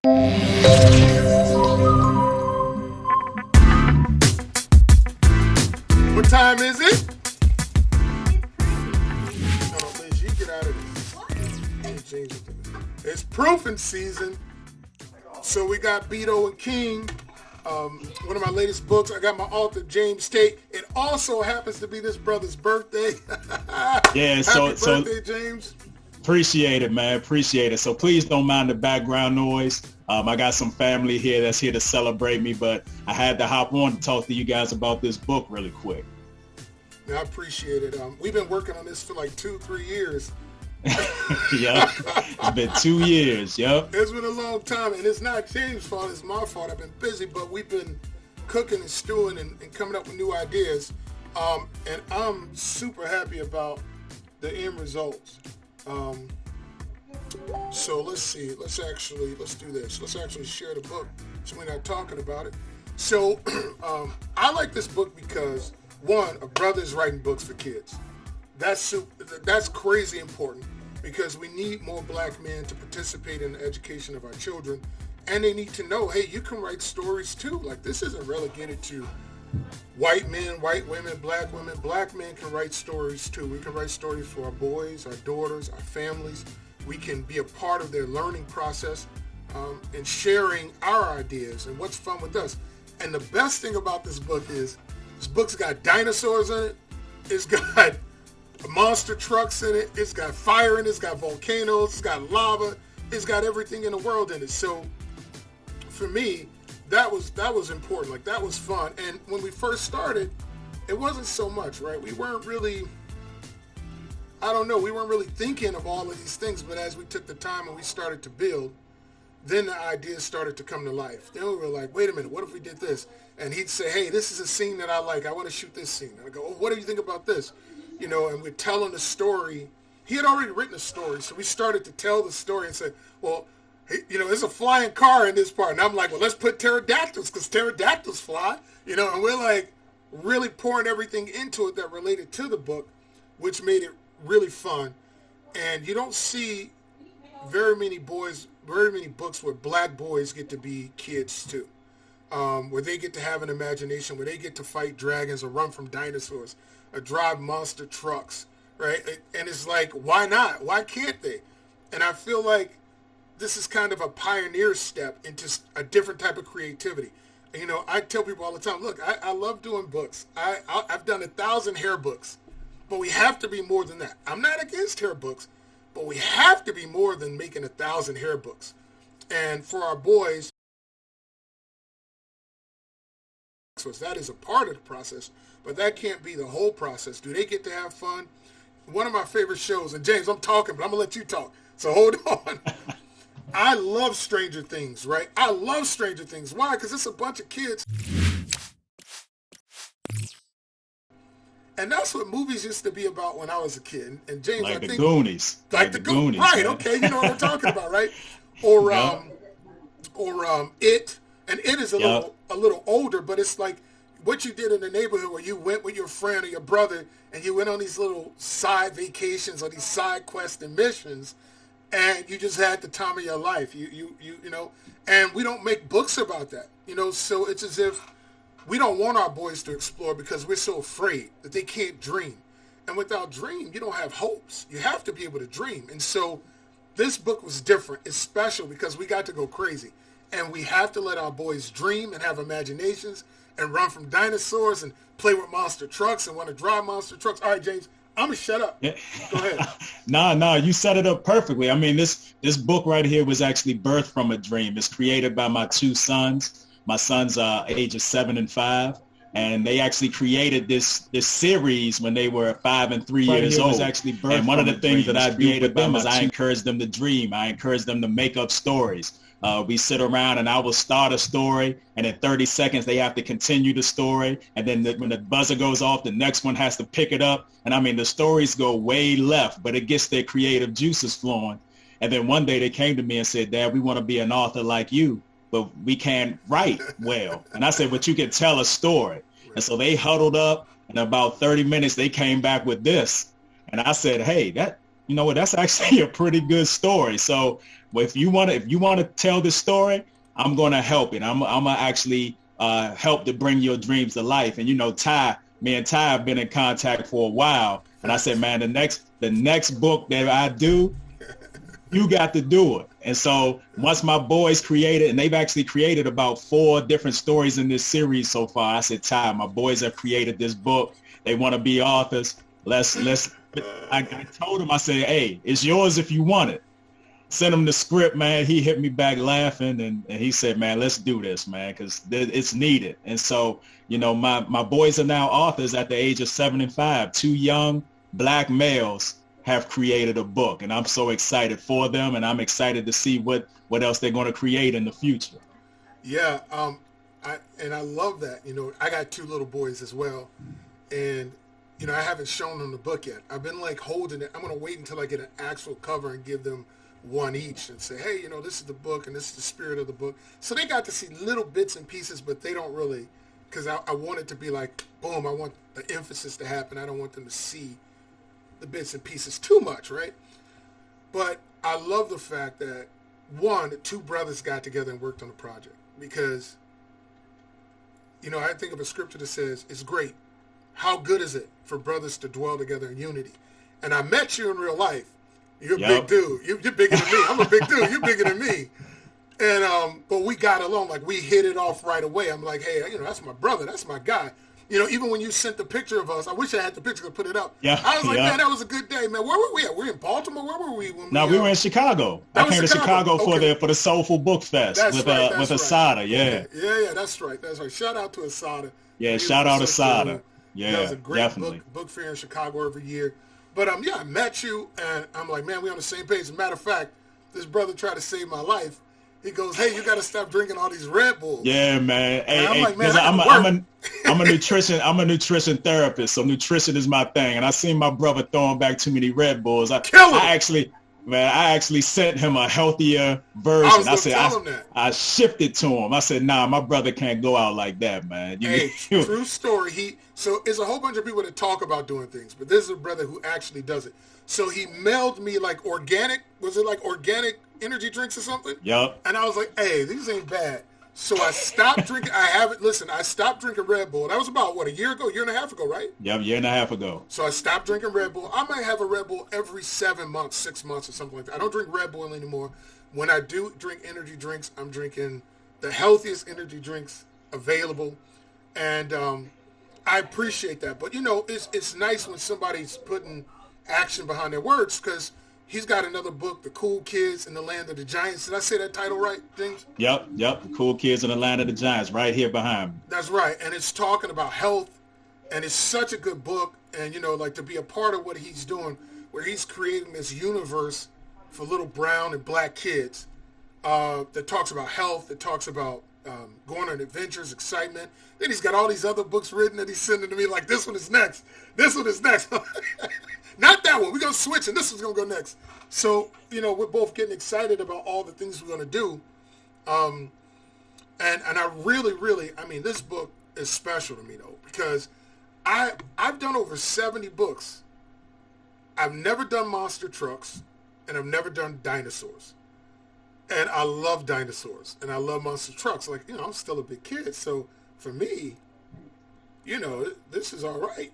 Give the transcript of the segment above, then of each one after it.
What time is it? No, Liz, you get out of this. It's proofing season. So we got Beedoh and King, one of my latest books. I got my author, James Tate. It also happens to be this brother's birthday. Yeah, Happy birthday, James. Appreciate it, man. Appreciate it. So please don't mind the background noise. I got some family here that's here to celebrate me, but I had to hop on to talk to you guys about this book really quick. Yeah, I appreciate it. We've been working on this for like 2-3 years. Yep. It's been 2 years. Yep. It's been a long time, and it's not James' fault. It's my fault. I've been busy, but we've been cooking and stewing and coming up with new ideas. And I'm super happy about the end results. So let's see. Let's do this. Let's actually share the book so we're not talking about it. So I like this book because, one, a brother's writing books for kids. That's crazy important because we need more black men to participate in the education of our children, and they need to know, hey, you can write stories too. Like, this isn't relegated to white men, white women, black women. Black men can write stories too. We can write stories for our boys, our daughters, our families. We can be a part of their learning process and sharing our ideas and what's fun with us. And the best thing about this book is this book's got dinosaurs in it. It's got monster trucks in it. It's got fire in it. It's got volcanoes. It's got lava. It's got everything in the world in it. So for me, that was important. Like, that was fun. And when we first started, it wasn't so much, right? We weren't really thinking of all of these things. But as we took the time and we started to build, then the ideas started to come to life. Then we were like, wait a minute, what if we did this? And he'd say, hey, this is a scene that I like. I want to shoot this scene. And I go, oh, what do you think about this? You know, and we're telling the story. He had already written a story, so we started to tell the story and said, well, you know, there's a flying car in this part. And I'm like, well, let's put pterodactyls because pterodactyls fly. You know, and we're like really pouring everything into it that related to the book, which made it really fun. And you don't see very many books where black boys get to be kids too, where they get to have an imagination, where they get to fight dragons or run from dinosaurs or drive monster trucks, right? And it's like, why not? Why can't they? And I feel like this is kind of a pioneer step into a different type of creativity. You know, I tell people all the time, look, I love doing books. I've done 1,000 hair books, but we have to be more than that. I'm not against hair books, but we have to be more than making 1,000 hair books. And for our boys, that is a part of the process, but that can't be the whole process. Do they get to have fun? One of my favorite shows, and James, I'm talking, but I'm going to let you talk, so hold on. I love Stranger Things, right? I love Stranger Things. Why? Because it's a bunch of kids. And that's what movies used to be about when I was a kid. And James, like I think... Goonies. Like the Goonies. Right, man. Okay, you know what I'm talking about, right? Or It. And It is a little older, but it's like what you did in the neighborhood where you went with your friend or your brother and you went on these little side vacations or these side quests and missions, and you just had the time of your life. You know, and we don't make books about that. You know, so it's as if we don't want our boys to explore because we're so afraid that they can't dream. And without dream, you don't have hopes. You have to be able to dream. And so this book was different. It's special because we got to go crazy. And we have to let our boys dream and have imaginations and run from dinosaurs and play with monster trucks and want to drive monster trucks. All right, James, I'm going to shut up. Yeah. Go ahead. No, you set it up perfectly. I mean, this book right here was actually birthed from a dream. It's created by my two sons. My sons are ages 7 and 5, and they actually created this series when they were 5 and 3 years old. And one of the things that I do with them is I encourage them to dream. I encourage them to make up stories. We sit around and I will start a story, and in 30 seconds they have to continue the story. And then when the buzzer goes off, the next one has to pick it up. And I mean, the stories go way left, but it gets their creative juices flowing. And then one day they came to me and said, Dad, we want to be an author like you, but we can't write well. And I said, but you can tell a story. And so they huddled up, and in about 30 minutes they came back with this. And I said, hey, you know what, that's actually a pretty good story. So if you want to tell this story, I'm going to help it. I'm going to actually help to bring your dreams to life. And, you know, me and Ty have been in contact for a while. And I said, man, the next book that I do, you got to do it. And so once my boys created, and they've actually created about 4 different stories in this series so far, I said, Ty, my boys have created this book. They want to be authors. I told him, I said, hey, it's yours if you want it. Sent him the script, man. He hit me back laughing, and he said, man, let's do this, man, because it's needed. And so, you know, my boys are now authors at the age of 7 and 5. 2 young black males have created a book, and I'm so excited for them, and I'm excited to see what else they're going to create in the future. Yeah, I love that. You know, I got 2 little boys as well, and you know, I haven't shown them the book yet. I've been like holding it. I'm going to wait until I get an actual cover and give them one each and say, hey, you know, this is the book and this is the spirit of the book. So they got to see little bits and pieces, but they don't really, because I want it to be like, boom, I want the emphasis to happen. I don't want them to see the bits and pieces too much, right? But I love the fact that, 2 brothers got together and worked on the project, because, you know, I think of a scripture that says, it's great. How good is it for brothers to dwell together in unity? And I met you in real life. You're a big dude. You're bigger than me. I'm a big dude. You're bigger than me. And but we got along. Like, we hit it off right away. I'm like, hey, you know, that's my brother. That's my guy. You know, even when you sent the picture of us, I wish I had the picture to put it up. Yeah, I was like, man, that was a good day, man. Where were we at? We're in Baltimore. Where were we? We were in Chicago. I came to Chicago for the Soulful Book Fest with Asada. Yeah. Yeah, that's right. That's right. Shout out to Asada. Yeah, shout out to Asada. Yeah, that was a great book fair in Chicago every year. But I met you, and I'm like, man, we on the same page. As a matter of fact, this brother tried to save my life. He goes, hey, you got to stop drinking all these Red Bulls. Yeah, man. Hey, I'm like, man, I'm a nutrition therapist, so nutrition is my thing. And I seen my brother throwing back too many Red Bulls. I actually sent him a healthier version. I shifted to him. I said, nah, my brother can't go out like that, man. True story. So there's a whole bunch of people that talk about doing things, but this is a brother who actually does it. So he mailed me like organic energy drinks or something? Yep. And I was like, hey, these ain't bad. So I stopped drinking. I stopped drinking Red Bull. That was about, a year and a half ago, right? Yep, year and a half ago. So I stopped drinking Red Bull. I might have a Red Bull every 7 months, 6 months or something like that. I don't drink Red Bull anymore. When I do drink energy drinks, I'm drinking the healthiest energy drinks available. And I appreciate that. But, you know, it's nice when somebody's putting action behind their words, because he's got another book, The Cool Kids in the Land of the Giants. Did I say that title right, James? Yep. The Cool Kids in the Land of the Giants, right here behind me. That's right. And it's talking about health, and it's such a good book. And, you know, like, to be a part of what he's doing, where he's creating this universe for little brown and black kids that talks about health, that talks about going on adventures, excitement. Then he's got all these other books written that he's sending to me, like, this one is next. This one is next. Not that one. We're going to switch, and this one's going to go next. So, you know, we're both getting excited about all the things we're going to do. And I really, I mean, this book is special to me, though, because I've done over 70 books. I've never done monster trucks, and I've never done dinosaurs. And I love dinosaurs, and I love monster trucks. Like, you know, I'm still a big kid, so for me, you know, this is all right.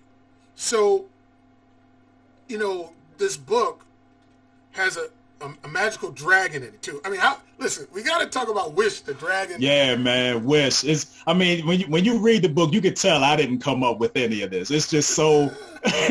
So, you know, this book has a magical dragon in it too. I mean, listen, we got to talk about Wish the dragon. Yeah, man, Wish. When you read the book, you can tell I didn't come up with any of this. It's just so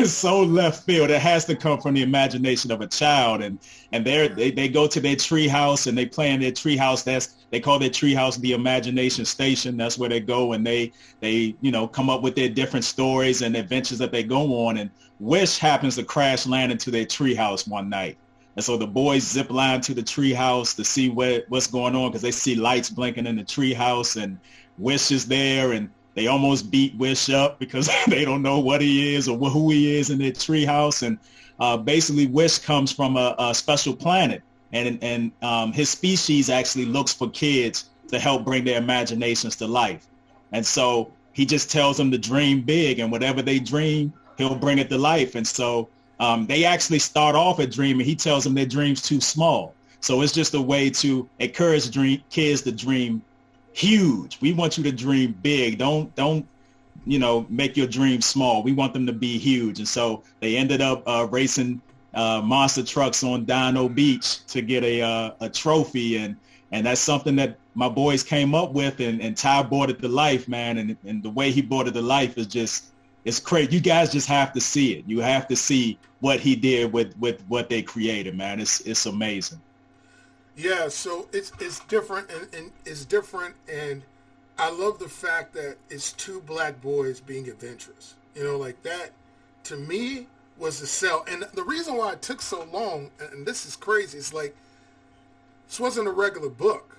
so left field. It has to come from the imagination of a child, and they go to their tree house and they play in their tree house. They call their tree house the imagination station. That's where they go, and they you know, come up with their different stories and adventures that they go on. And Wish happens to crash land into their tree house one night. And so the boys zip line to the tree house to see what's going on, because they see lights blinking in the tree house, and Wish is there, and they almost beat Wish up because they don't know what he is or who he is in their tree house. And basically Wish comes from a special planet, and his species actually looks for kids to help bring their imaginations to life. And so he just tells them to dream big, and whatever they dream, he'll bring it to life. And so they actually start off at dreaming. He tells them their dream's too small. So it's just a way to encourage kids to dream huge. We want you to dream big. Don't make your dream small. We want them to be huge. And so they ended up racing monster trucks on Dino Beach to get a trophy. And that's something that my boys came up with, and Ty brought it to life, man. And the way he brought it to life is just, it's crazy. You guys just have to see it. You have to see what he did with what they created, man. It's amazing. Yeah, so it's different, and it's different, and I love the fact that it's two black boys being adventurous. Like that, to me, was the sell. And the reason why it took so long, and this is crazy, it's like, this wasn't a regular book.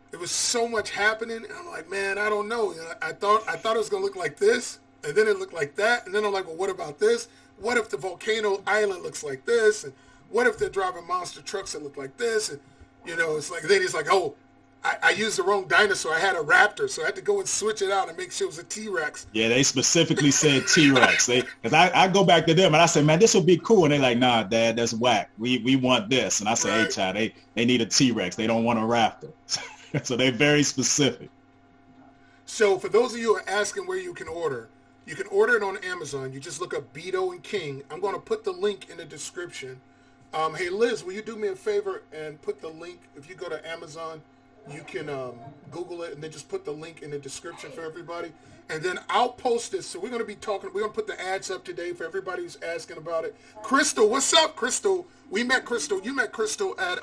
There was so much happening, and I'm like, man, I don't know. I thought it was going to look like this, and then it looked like that, and then I'm like, well, what about this? What if the volcano island looks like this? And what if they're driving monster trucks that look like this? And it's like, then he's like, oh, I used the wrong dinosaur. I had a raptor, so I had to go and switch it out and make sure it was a T-Rex. Yeah, they specifically said T-Rex. Because I go back to them and I say, man, this will be cool. And they're like, nah, Dad, that's whack. We want this. And I say, right. Hey, child, they need a T-Rex. They don't want a raptor. So they're very specific. So for those of you who are asking where you can order it on Amazon. You just look up Beedoh and King. I'm going to put the link in the description. Hey, Liz, will you do me a favor and put the link? If you go to Amazon, you can Google it and then just put the link in the description for everybody. And then I'll post this. So we're going to put the ads up today for everybody who's asking about it. Crystal, what's up, Crystal? We met Crystal. You met Crystal at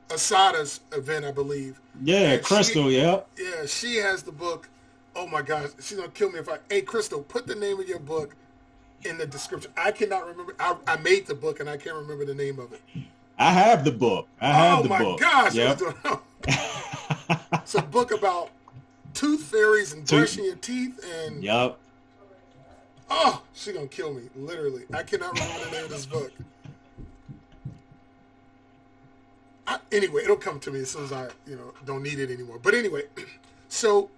Asada's event, I believe. Yeah, and Crystal, yeah. Yeah, she has the book. Oh, my gosh. She's going to kill me if Hey, Crystal, put the name of your book in the description. I cannot remember. I made the book, and I can't remember the name of it. I have the book. Oh, my gosh. Yep. It's a book about tooth fairies and brushing your teeth. And yep. Oh, she's going to kill me, literally. I cannot remember the name of this book. Anyway, it'll come to me as soon as I, don't need it anymore. But anyway, so,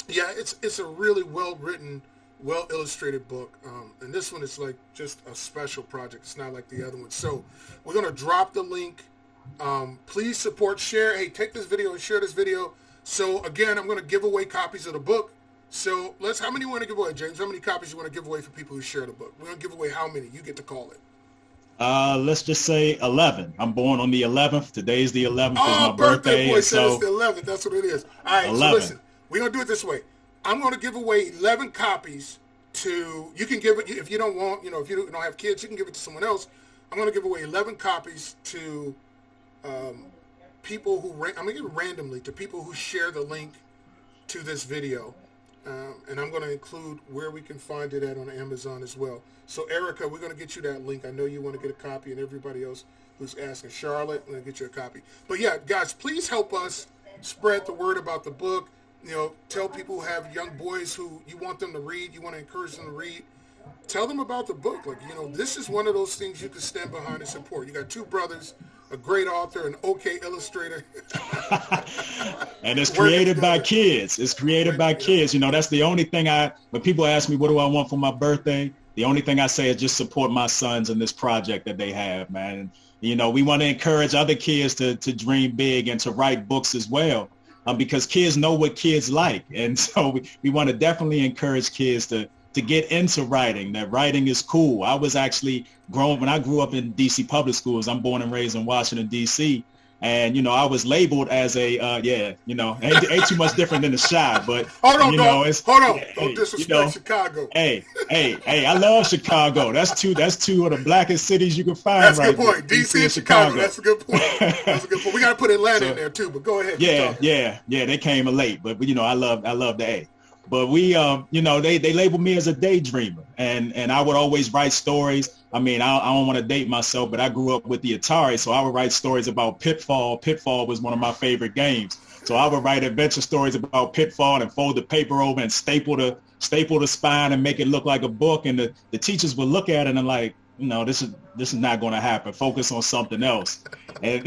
yeah, it's a really well-written, well-illustrated book. And this one is like just a special project. It's not like the other one. So we're going to drop the link. Please support, share. Hey, take this video and share this video. So, again, I'm going to give away copies of the book. So how many you want to give away, James? How many copies you want to give away for people who share the book? We're going to give away how many? You get to call it. Let's just say 11. I'm born on the 11th. Today's the 11th. Oh, is my birthday. Boy said it's the 11th. That's what it is. All right, 11. So listen, we're going to do it this way. I'm going to give away 11 copies to, you can give it, if you don't want, if you don't have kids, you can give it to someone else. I'm going to give away 11 copies to people who, I'm going to give it randomly to people who share the link to this video. And I'm going to include where we can find it at on Amazon as well. So, Erica, we're going to get you that link. I know you want to get a copy, and everybody else who's asking. Charlotte, we're going to get you a copy. But, yeah, guys, please help us spread the word about the book. Tell people who have young boys who you want them to read, you want to encourage them to read. Tell them about the book. Like, this is one of those things you can stand behind and support. You got two brothers, a great author, an okay illustrator. And it's created by kids. It's created by kids. That's the only thing when people ask me, what do I want for my birthday? The only thing I say is just support my sons in this project that they have, man. And, we want to encourage other kids to dream big and to write books as well, because kids know what kids like. And so we want to definitely encourage kids to get into writing, that writing is cool. I was actually when I grew up in D.C. public schools. I'm born and raised in Washington, D.C., and, I was labeled as ain't too much different than the Chi, but, hold on. Hey, don't disrespect Chicago. Hey, I love Chicago. That's two of the blackest cities you can find. That's a good point. D.C. and Chicago. That's a good point. We got to put Atlanta in there, too, but go ahead. Yeah, they came late, but, I love the A. But we, they labeled me as a daydreamer, and I would always write stories. I mean, I don't want to date myself, but I grew up with the Atari, so I would write stories about Pitfall. Pitfall was one of my favorite games. So I would write adventure stories about Pitfall and fold the paper over and staple the spine and make it look like a book. And the teachers would look at it and like, this is not going to happen. Focus on something else. And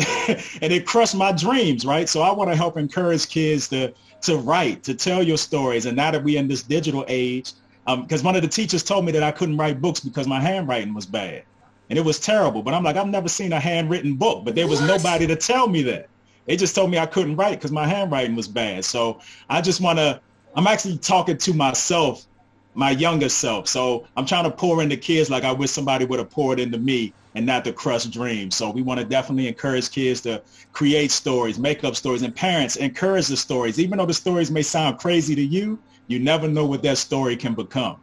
and it crushed my dreams, right? So I want to help encourage kids to write, to tell your stories. And now that we're in this digital age, because one of the teachers told me that I couldn't write books because my handwriting was bad. And it was terrible. But I'm like, I've never seen a handwritten book. But there was nobody to tell me that. They just told me I couldn't write because my handwriting was bad. So I just want to, I'm actually talking to myself, my younger self. So I'm trying to pour into kids like I wish somebody would have poured into me and not to crush dreams. So we want to definitely encourage kids to create stories, make up stories, and parents encourage the stories. Even though the stories may sound crazy to you, you never know what that story can become.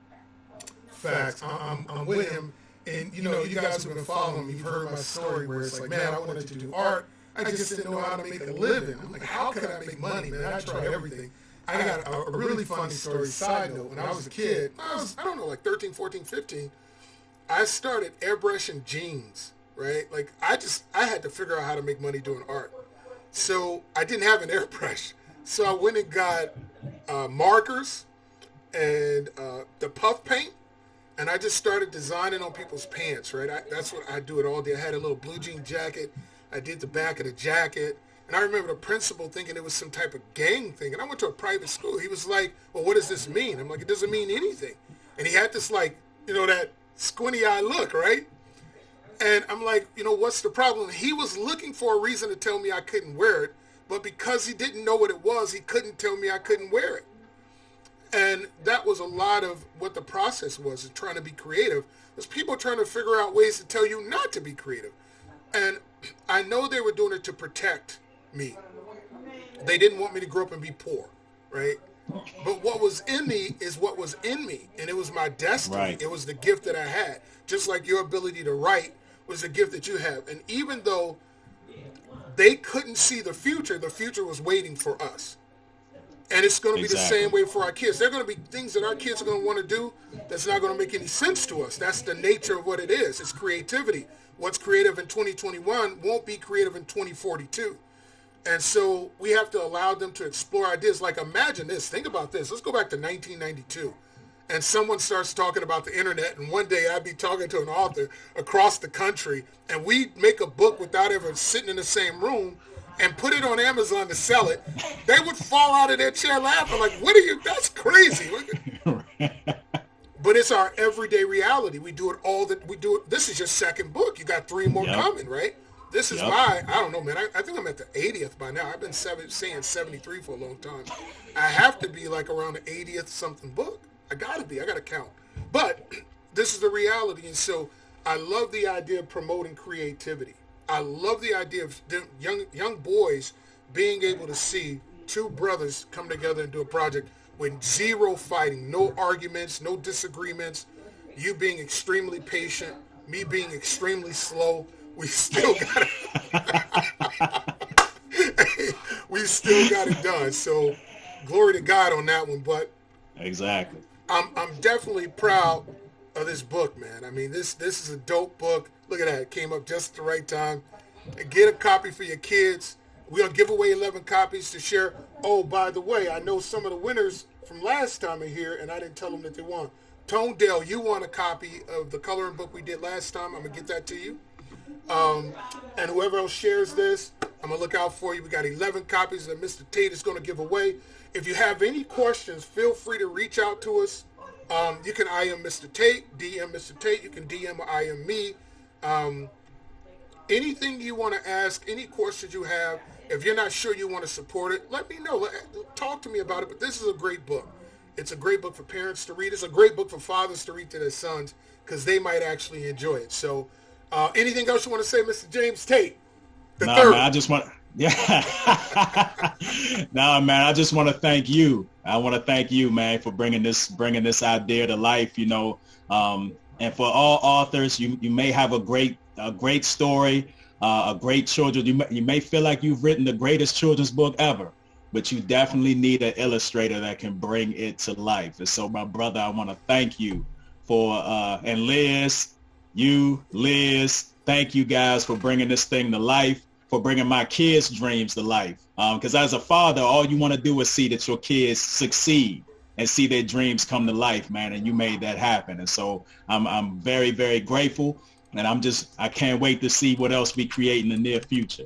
Facts. I'm with him. And, you know, you guys who have been following me, you've heard my story where it's like, man, I wanted to do art. I just didn't know how to make a living. I'm like, how can I make money, man? I tried everything. I got a really funny story, side note. When I was a kid, I don't know, like 13, 14, 15, I started airbrushing jeans, right? Like, I had to figure out how to make money doing art. So I didn't have an airbrush. So I went and got markers and the puff paint. And I just started designing on people's pants, right? That's what I do it all day. I had a little blue jean jacket. I did the back of the jacket. And I remember the principal thinking it was some type of gang thing. And I went to a private school. He was like, well, what does this mean? I'm like, it doesn't mean anything. And he had this, like, you know, that squinty eye look, right? And I'm like, you know, what's the problem? He was looking for a reason to tell me I couldn't wear it. But because he didn't know what it was, he couldn't tell me I couldn't wear it. And that was a lot of what the process was, trying to be creative. Was people trying to figure out ways to tell you not to be creative. And I know they were doing it to protect me. They didn't want me to grow up and be poor, right? But what was in me is what was in me. And it was my destiny. Right. It was the gift that I had. Just like your ability to write was a gift that you have. And even though they couldn't see the future was waiting for us. And it's going to be the same way for our kids. There are going to be things that our kids are going to want to do that's not going to make any sense to us. That's the nature of what it is. It's creativity. What's creative in 2021 won't be creative in 2042. And so we have to allow them to explore ideas. Like, imagine this. Think about this. Let's go back to 1992. And someone starts talking about the internet, and one day I'd be talking to an author across the country, and we'd make a book without ever sitting in the same room and put it on Amazon to sell it. They would fall out of their chair laughing like, what are you, that's crazy. But it's our everyday reality. We do it this is your second book. You got 3 more coming, right? This is my, I don't know, man. I think I'm at the 80th by now. I've been saying 73 for a long time. I have to be like around the 80th something book. I got to count. But this is the reality. And so I love the idea of promoting creativity. I love the idea of young boys being able to see 2 brothers come together and do a project with zero fighting, no arguments, no disagreements, you being extremely patient, me being extremely slow. We still got it. We still got it done. So glory to God on that one. But exactly, I'm definitely proud of this book, man. I mean, this is a dope book. Look at that. It came up just at the right time. Get a copy for your kids. We're going to give away 11 copies to share. Oh, by the way, I know some of the winners from last time are here, and I didn't tell them that they won. Tone Dale, you won a copy of the coloring book we did last time. I'm going to get that to you. And whoever else shares this, I'm going to look out for you. We got 11 copies that Mr. Tate is going to give away. If you have any questions, feel free to reach out to us. You can IM Mr. Tate, DM Mr. Tate. You can DM or IM me. Anything you want to ask, any questions you have, if you're not sure you want to support it, let me know. Talk to me about it. But this is a great book. It's a great book for parents to read. It's a great book for fathers to read to their sons because they might actually enjoy it. So anything else you want to say, Mr. James Tate? Man, I just want... Yeah. Man, I just want to thank you. I want to thank you, man, for bringing this idea to life, you know. And for all authors, you may have a great story, a great children. You may feel like you've written the greatest children's book ever, but you definitely need an illustrator that can bring it to life. And so, my brother, I want to thank you for and Liz, thank you guys for bringing this thing to life, for bringing my kids' dreams to life. Because as a father, all you want to do is see that your kids succeed and see their dreams come to life, man. And you made that happen. And so I'm very, very grateful. And I can't wait to see what else we create in the near future.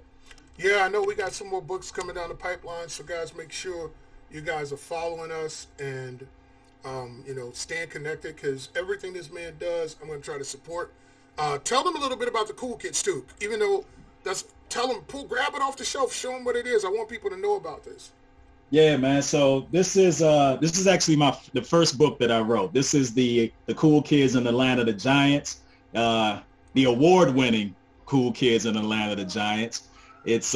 Yeah, I know we got some more books coming down the pipeline. So guys, make sure you guys are following us. And Staying connected, because everything this man does, I'm going to try to support. Tell them a little bit about the Cool Kids too. Even though tell them, grab it off the shelf, show them what it is. I want people to know about this. Yeah, man. So this is actually the first book that I wrote. This is the Cool Kids in the Land of the Giants, the award-winning Cool Kids in the Land of the Giants. It's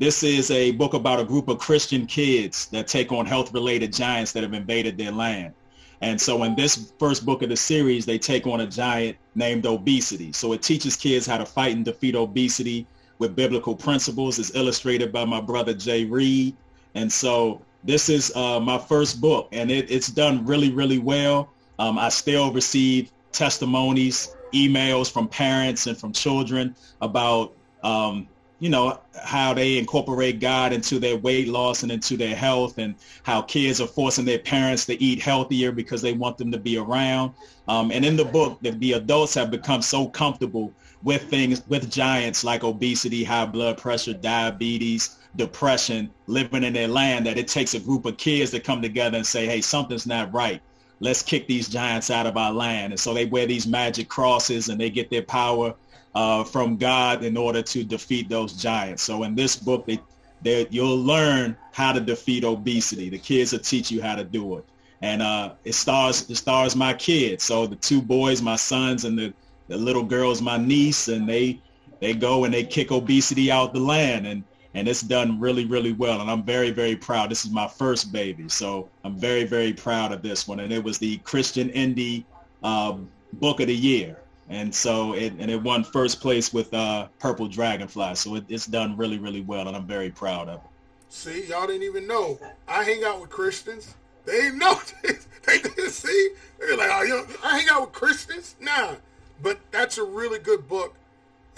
this is a book about a group of Christian kids that take on health-related giants that have invaded their land. And so in this first book of the series, they take on a giant named obesity. So it teaches kids how to fight and defeat obesity with biblical principles. It's illustrated by my brother Jay Reed. And so this is my first book, and it's done really, really well. I still receive testimonies, emails from parents and from children about how they incorporate God into their weight loss and into their health, and how kids are forcing their parents to eat healthier because they want them to be around. And in the book, the adults have become so comfortable with giants like obesity, high blood pressure, diabetes, depression, living in their land, that it takes a group of kids to come together and say, hey, something's not right. Let's kick these giants out of our land. And so they wear these magic crosses, and they get their power from God in order to defeat those giants. So in this book, you'll learn how to defeat obesity. The kids will teach you how to do it. And it stars my kids. So the two boys, my sons, and the little girl's my niece, and they go and they kick obesity out the land. And it's done really, really well. And I'm very, very proud. This is my first baby. So I'm very, very proud of this one. And it was the Christian Indy Book of the Year. And so it won first place with Purple Dragonfly. So it's done really, really well, and I'm very proud of it. See, y'all didn't even know. I hang out with Christians. They didn't know. They didn't see. They're like, I hang out with Christians? Nah. But that's a really good book.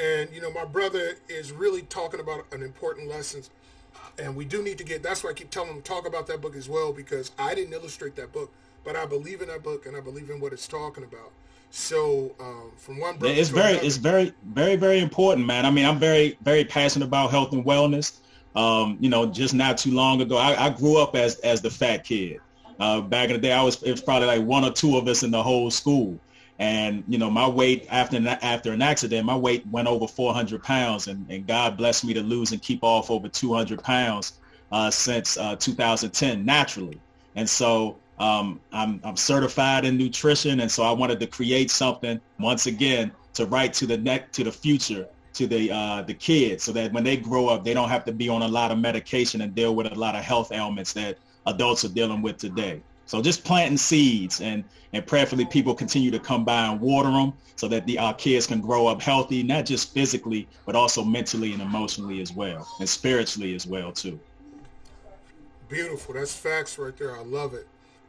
And, my brother is really talking about an important lesson. And we do need to that's why I keep telling him to talk about that book as well, because I didn't illustrate that book. But I believe in that book, and I believe in what it's talking about. So from one brother it's very, very, very important, man. I mean, I'm very, very passionate about health and wellness. Just not too long ago, I grew up as the fat kid. Back in the day, it was probably like one or two of us in the whole school. And, my weight after an accident, my weight went over 400 pounds, and God blessed me to lose and keep off over 200 pounds since 2010 naturally. And so I'm certified in nutrition, and so I wanted to create something once again to write to the future, to the kids, so that when they grow up, they don't have to be on a lot of medication and deal with a lot of health ailments that adults are dealing with today. So just planting seeds, and prayerfully people continue to come by and water them, so that our kids can grow up healthy, not just physically, but also mentally and emotionally as well, and spiritually as well too. Beautiful. That's facts right there. I love it.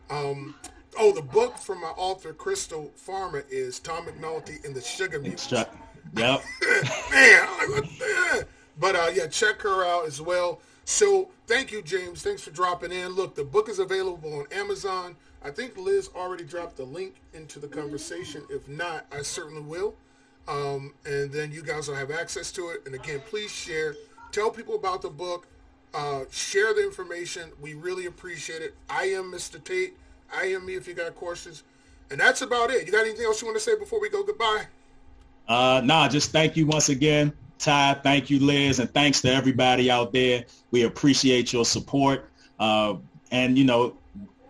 The book from my author, Crystal Farmer, is Tom McNulty and the Sugar Mutants. Yep. Man, I'm like, what the? But check her out as well. So thank you, James. Thanks for dropping in. Look, the book is available on Amazon. I think Liz already dropped the link into the conversation. If not, I certainly will. And then you guys will have access to it. And again, please share. Tell people about the book. Share the information. We really appreciate it. I am Mr. Tate. I am me if you got questions. And that's about it. You got anything else you want to say before we go goodbye? Just thank you once again, Ty. Thank you, Liz. And thanks to everybody out there. We appreciate your support. And,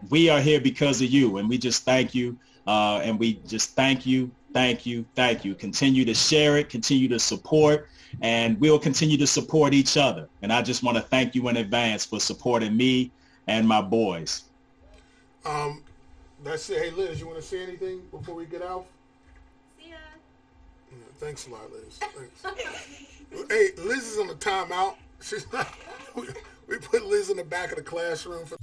we are here because of you. And we just thank you. And we just thank you. Continue to share it. Continue to support. And we'll continue to support each other. And I just want to thank you in advance for supporting me and my boys. That's it. Hey, Liz, you want to say anything before we get out? See ya. Yeah, thanks a lot, Liz. Thanks. Hey, Liz is on the timeout. She's not. We put Liz in the back of the classroom for.